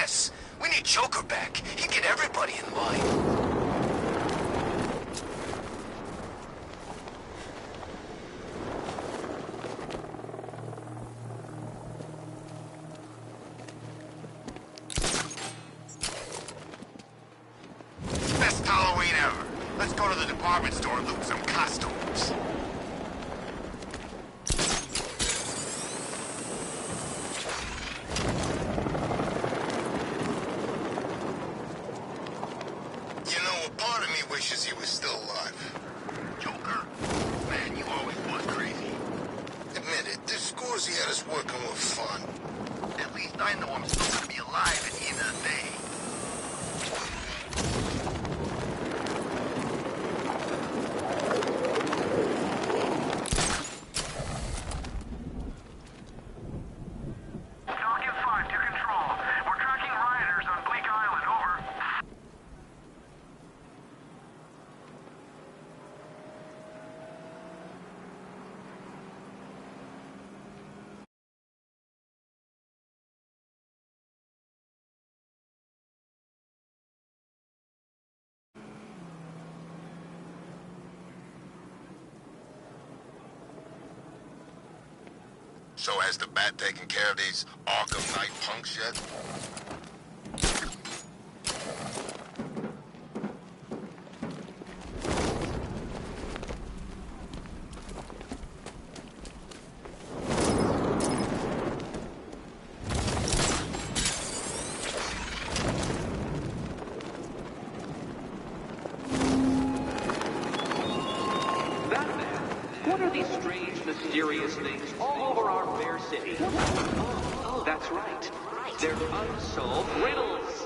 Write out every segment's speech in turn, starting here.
mess. We need Joker back. He'd get everybody in line. Best Halloween ever. Let's go to the department store and loot some costumes. You know, a part of me wishes he was still alive. Joker? Man, you always was crazy. Admit it, the scores he had us working were fun. At least I know I'm still gonna be alive at the end of the day. So has the Bat taken care of these Arkham Knight punks yet? What are these strange, mysterious things all over our fair city? Oh, that's right. They're unsolved riddles.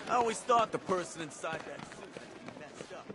I always thought the person inside that suit had to be messed up.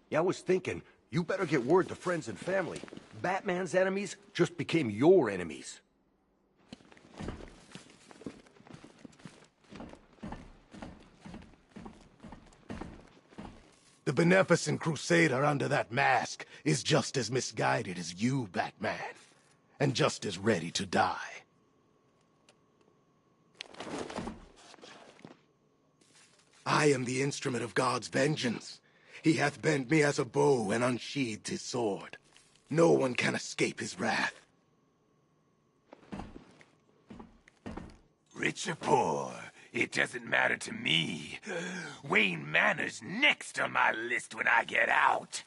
Yeah, I was thinking, you better get word to friends and family. Batman's enemies just became your enemies. The beneficent crusader under that mask is just as misguided as you, Batman, and just as ready to die. I am the instrument of God's vengeance. He hath bent me as a bow and unsheathed his sword. No one can escape his wrath. Rich or poor, it doesn't matter to me. Wayne Manor's next on my list when I get out.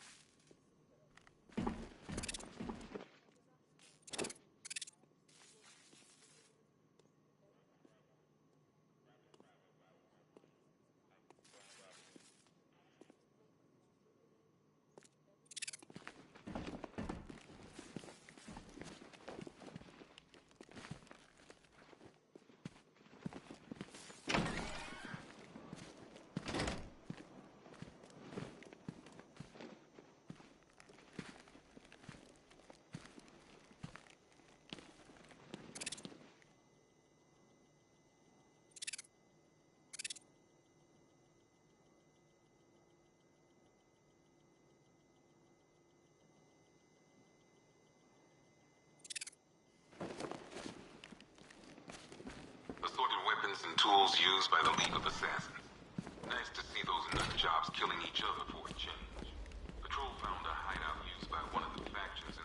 And tools used by the League of Assassins. Nice to see those nut jobs killing each other for a change. Patrol found a hideout used by one of the factions in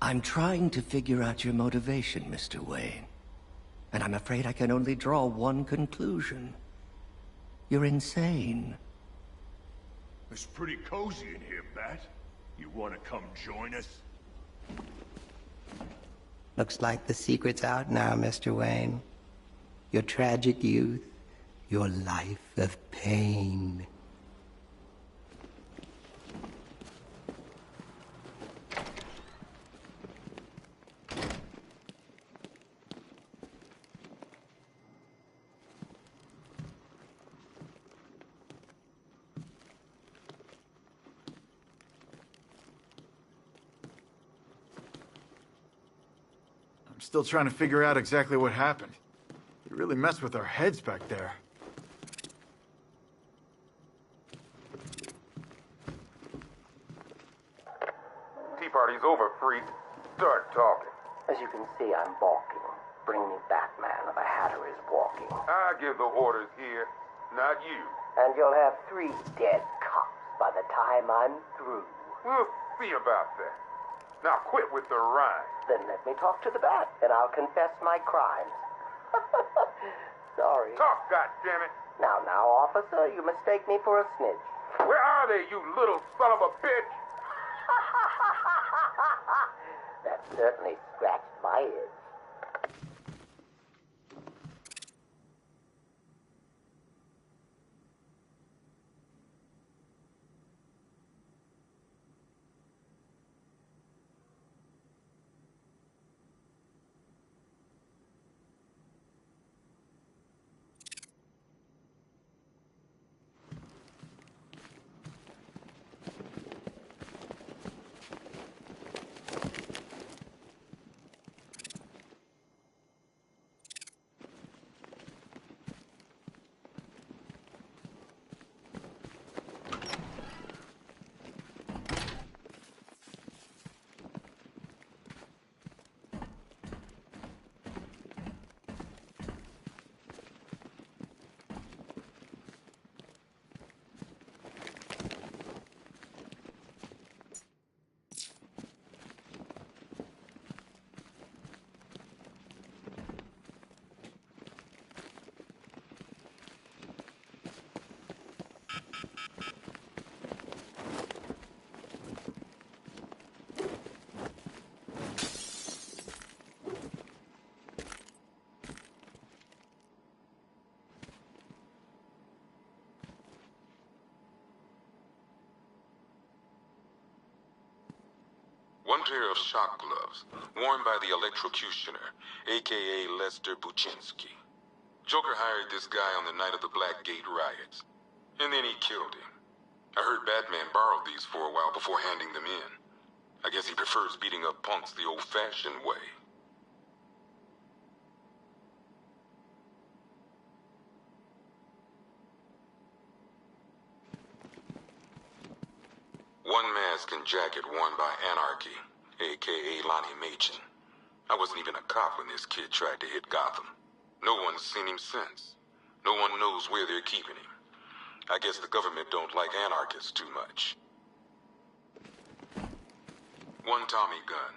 I'm trying to figure out your motivation, Mr. Wayne. And I'm afraid I can only draw one conclusion. You're insane. It's pretty cozy in here, Bat. You wanna come join us? Looks like the secret's out now, Mr. Wayne. Your tragic youth, your life of pain. I'm still trying to figure out exactly what happened. You really messed with our heads back there. Tea party's over, freak. Start talking. As you can see, I'm balking. Bring me Batman or the Hatter is walking. I give the orders here, not you. And you'll have 3 dead cops by the time I'm through. We'll see about that. Now quit with the rhyme. Then let me talk to the Bat, and I'll confess my crimes. Sorry. Talk, goddammit. Now, officer, you mistake me for a snitch. Where are they, you little son of a bitch? That certainly scratched my itch. One pair of shock gloves, worn by the electrocutioner, a.k.a. Lester Buczynski. Joker hired this guy on the night of the Blackgate riots, and then he killed him. I heard Batman borrowed these for a while before handing them in. I guess he prefers beating up punks the old-fashioned way. One mask and jacket worn by Anarchy, a.k.a. Lonnie Machin. I wasn't even a cop when this kid tried to hit Gotham. No one's seen him since. No one knows where they're keeping him. I guess the government don't like anarchists too much. One Tommy gun,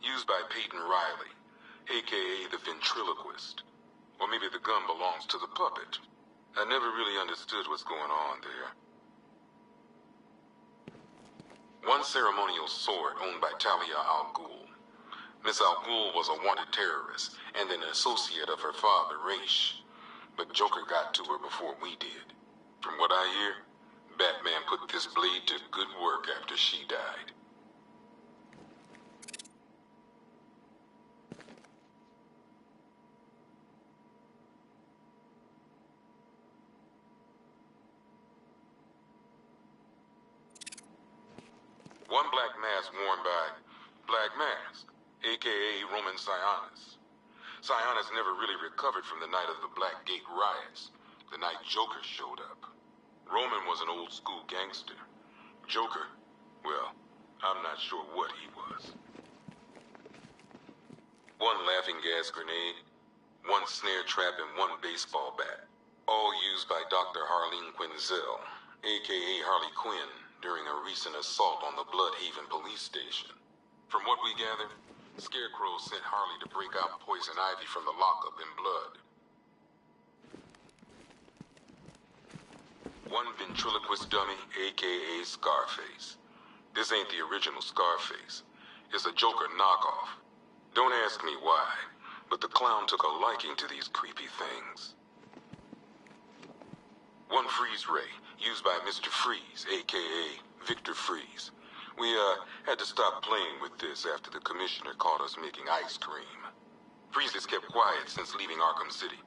used by Peyton Riley, a.k.a. the ventriloquist. Or maybe the gun belongs to the puppet. I never really understood what's going on there. One ceremonial sword owned by Talia al Ghul. Miss al Ghul was a wanted terrorist and an associate of her father, Raish. But Joker got to her before we did. From what I hear, Batman put this blade to good work after she died. One black mask worn by Black Mask, a.k.a. Roman Sionis. Sionis never really recovered from the night of the Blackgate riots, the night Joker showed up. Roman was an old-school gangster. Joker, well, I'm not sure what he was. One laughing gas grenade, one snare trap, and one baseball bat. All used by Dr. Harleen Quinzel, a.k.a. Harley Quinn, during a recent assault on the Bloodhaven police station. From what we gathered, Scarecrow sent Harley to break out Poison Ivy from the lockup in blood. One ventriloquist dummy, a.k.a. Scarface. This ain't the original Scarface. It's a Joker knockoff. Don't ask me why, but the clown took a liking to these creepy things. One freeze ray, used by Mr. Freeze, a.k.a. Victor Freeze. We, had to stop playing with this after the commissioner caught us making ice cream. Freeze has kept quiet since leaving Arkham City.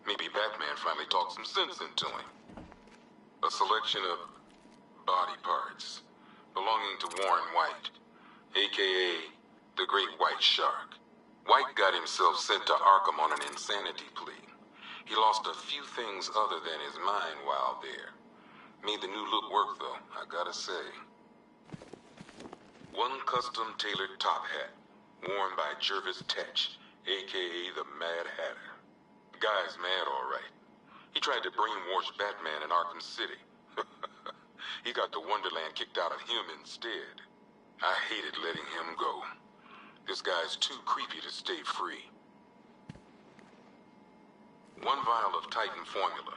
Maybe Batman finally talked some sense into him. A selection of body parts belonging to Warren White, a.k.a. the Great White Shark. White got himself sent to Arkham on an insanity plea. He lost a few things other than his mind while there. Made the new look work, though, I gotta say. One custom-tailored top hat, worn by Jervis Tetch, a.k.a. the Mad Hatter. The guy's mad, all right. He tried to brainwash Batman in Arkham City. He got the Wonderland kicked out of him instead. I hated letting him go. This guy's too creepy to stay free. One vial of Titan formula.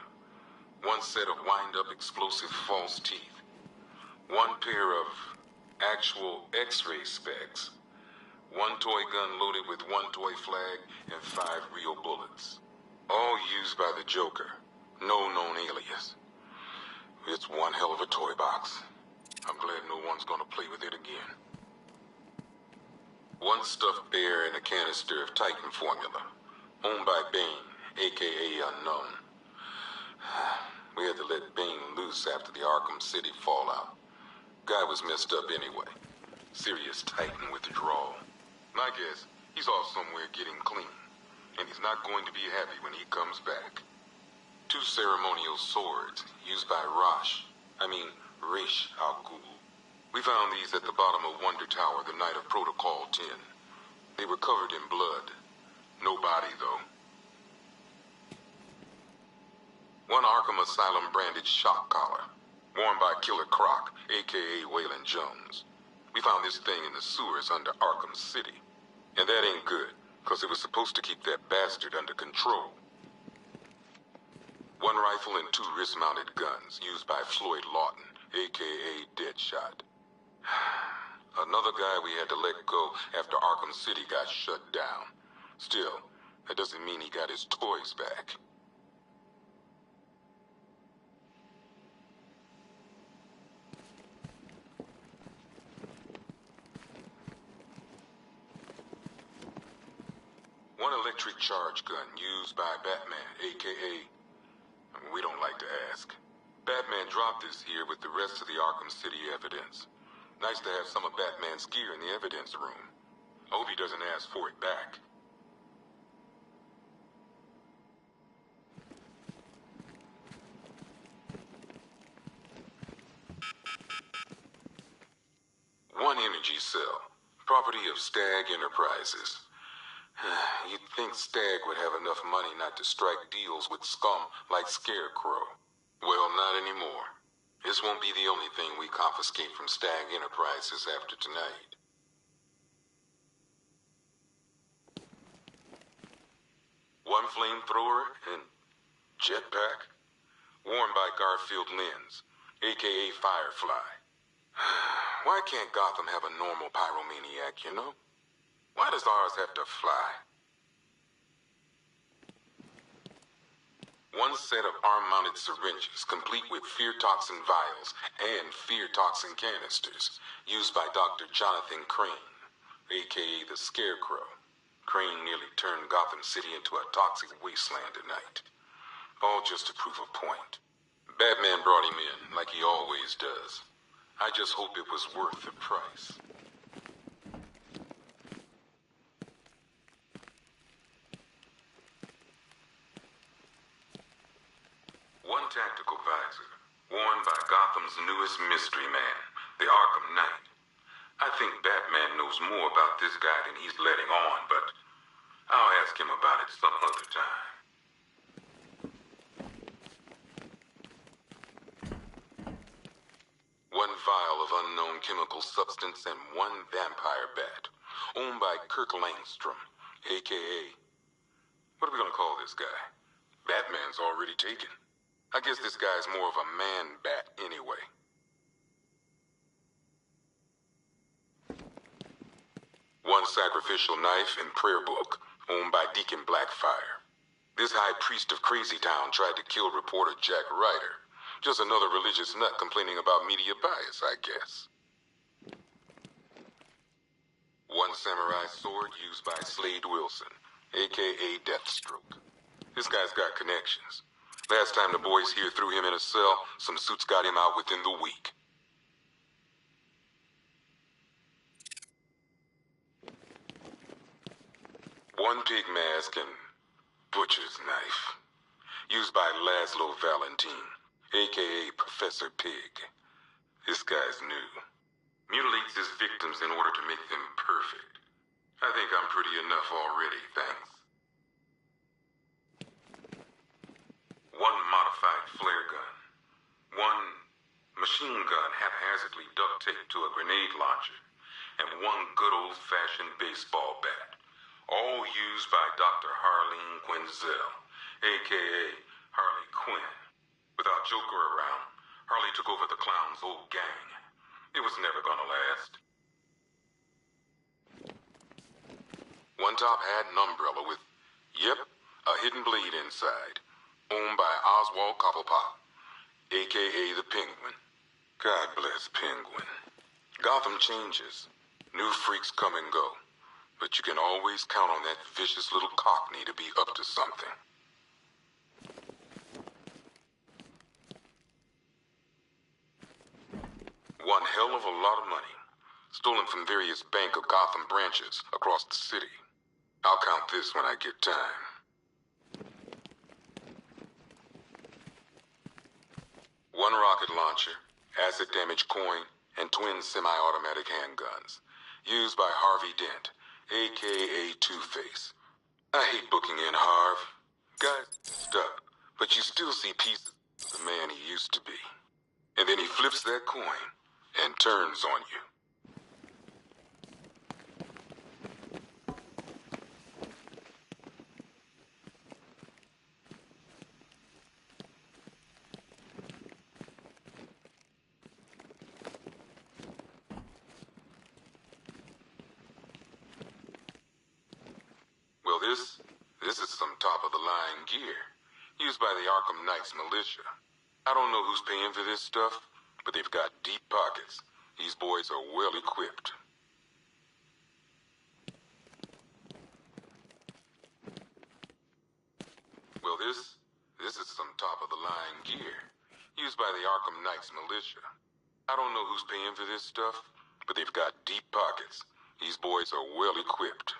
One set of wind-up explosive false teeth. One pair of actual X-ray specs. One toy gun loaded with one toy flag and 5 real bullets. All used by the Joker. No known alias. It's one hell of a toy box. I'm glad no one's gonna play with it again. One stuffed bear and a canister of Titan formula. Owned by Bane, a.k.a. Unknown. We had to let Bane loose after the Arkham City fallout. Guy was messed up anyway. Serious Titan withdrawal. My guess, he's off somewhere getting clean. And he's not going to be happy when he comes back. 2 ceremonial swords used by Ra's al Ghul. We found these at the bottom of Wonder Tower the night of Protocol 10. They were covered in blood. No body, though. One Arkham Asylum branded shock collar, worn by Killer Croc, a.k.a. Waylon Jones. We found this thing in the sewers under Arkham City. And that ain't good, because it was supposed to keep that bastard under control. One rifle and 2 wrist-mounted guns used by Floyd Lawton, a.k.a. Deadshot. Another guy we had to let go after Arkham City got shut down. Still, that doesn't mean he got his toys back. One electric charge gun used by Batman, a.k.a. We don't like to ask. Batman dropped this here with the rest of the Arkham City evidence. Nice to have some of Batman's gear in the evidence room. I hope he doesn't ask for it back. One energy cell, property of Stag Enterprises. You'd think Stag would have enough money not to strike deals with scum like Scarecrow. Well, not anymore. This won't be the only thing we confiscate from Stag Enterprises after tonight. One flamethrower and jetpack, worn by Garfield Lens, a.k.a. Firefly. Why can't Gotham have a normal pyromaniac, you know? Why does ours have to fly? One set of arm-mounted syringes, complete with fear toxin vials and fear toxin canisters, used by Dr. Jonathan Crane, a.k.a. the Scarecrow. Crane nearly turned Gotham City into a toxic wasteland tonight. All just to prove a point. Batman brought him in, like he always does. I just hope it was worth the price. One tactical visor, worn by Gotham's newest mystery man, the Arkham Knight. I think Batman knows more about this guy than he's letting on, but I'll ask him about it some other time. One vial of unknown chemical substance, and one vampire bat, owned by Kirk Langstrom, a.k.a. What are we gonna call this guy? Batman's already taken. I guess this guy's more of a man-bat anyway. One sacrificial knife and prayer book, owned by Deacon Blackfire. This high priest of Crazy Town tried to kill reporter Jack Ryder. Just another religious nut complaining about media bias, I guess. One samurai sword used by Slade Wilson, a.k.a. Deathstroke. This guy's got connections. Last time the boys here threw him in a cell, some suits got him out within the week. One pig mask and butcher's knife, used by Laszlo Valentin, a.k.a. Professor Pig. This guy's new. Mutilates his victims in order to make them perfect. I think I'm pretty enough already, thanks. One modified flare gun. One machine gun haphazardly duct taped to a grenade launcher. And one good old-fashioned baseball bat. All used by Dr. Harleen Quinzel, a.k.a. Harley Quinn. Without Joker around, Harley took over the clown's old gang. It was never gonna last. One top hat and umbrella with, yep, a hidden blade inside. Owned by Oswald Cobblepot, a.k.a. the Penguin. God bless Penguin. Gotham changes. New freaks come and go. But you can always count on that vicious little cockney to be up to something. One hell of a lot of money. Stolen from various Bank of Gotham branches across the city. I'll count this when I get time. One rocket launcher, acid damage coin, and twin semi-automatic handguns. Used by Harvey Dent, a.k.a. Two-Face. I hate booking in Harv. Guy's stuck, but you still see pieces of the man he used to be. And then he flips that coin and turns on you. Well, this is some top-of-the-line gear, used by the Arkham Knights militia. I don't know who's paying for this stuff, but they've got deep pockets. These boys are well equipped. Well, this is some top-of-the-line gear, used by the Arkham Knights militia. I don't know who's paying for this stuff, but they've got deep pockets. These boys are well equipped.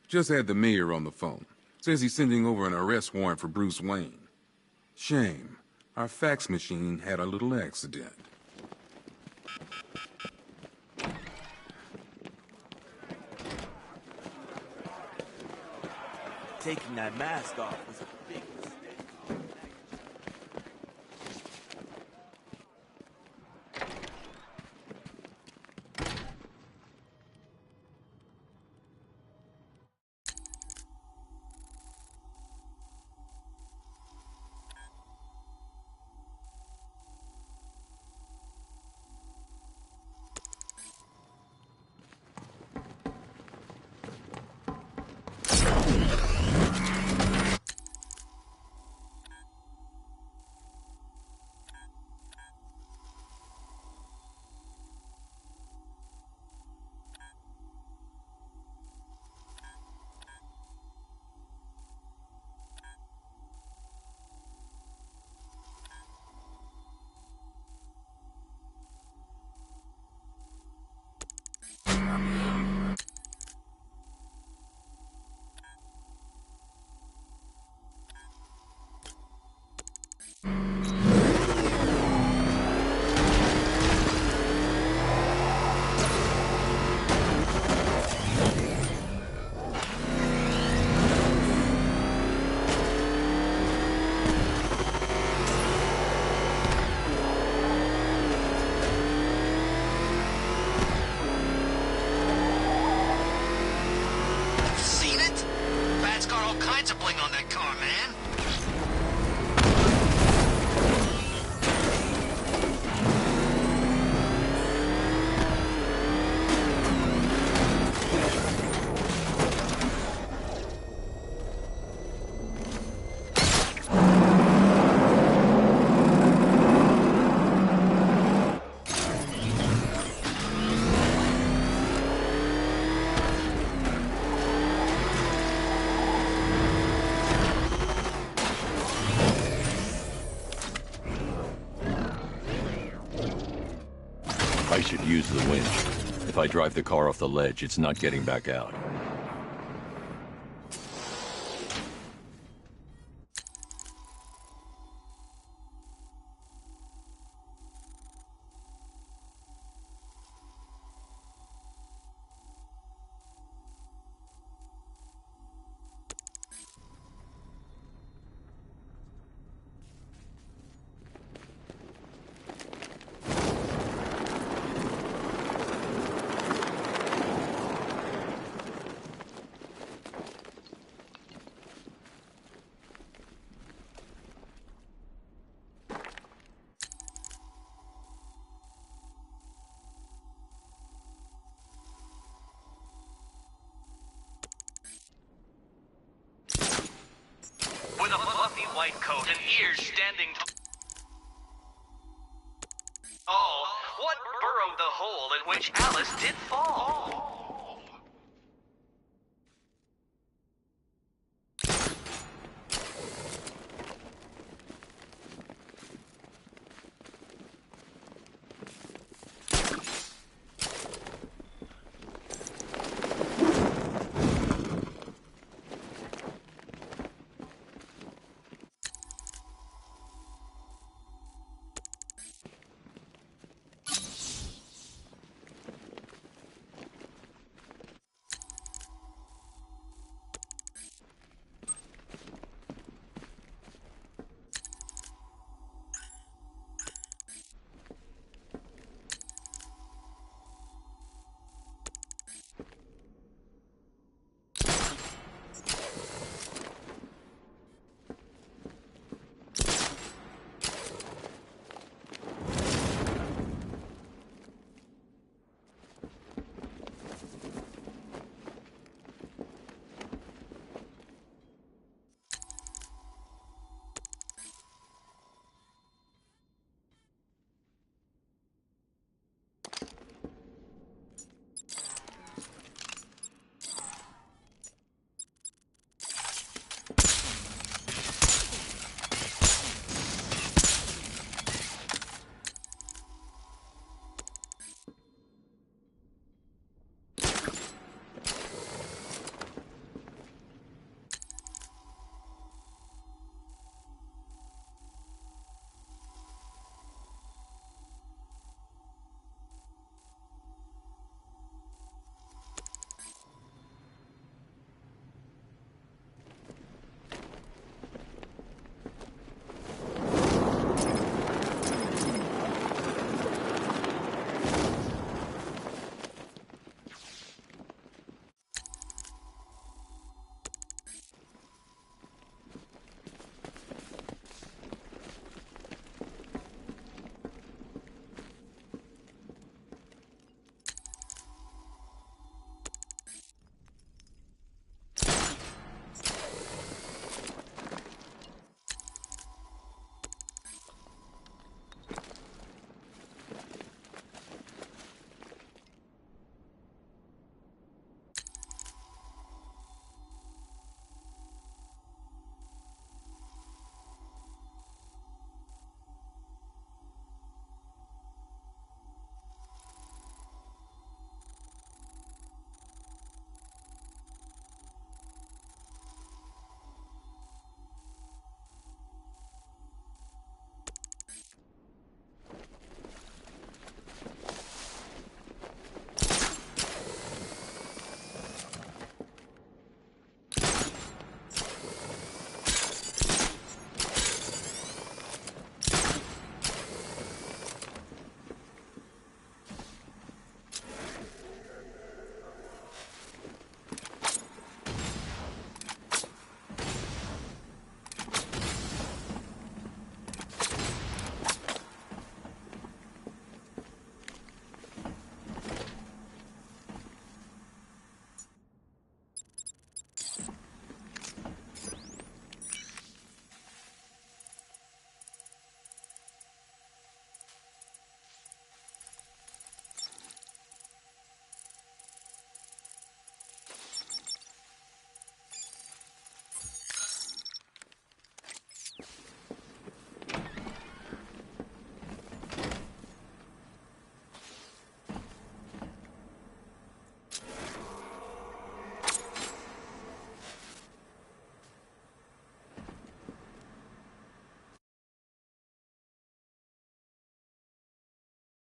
Just had the mayor on the phone. Says he's sending over an arrest warrant for Bruce Wayne. Shame. Our fax machine had a little accident. Taking that mask off was a big mistake. sensor bling on that car, man. I should use the winch. If I drive the car off the ledge, it's not getting back out. With a fluffy white coat and ears standing tall, what burrowed the hole in which Alice did fall?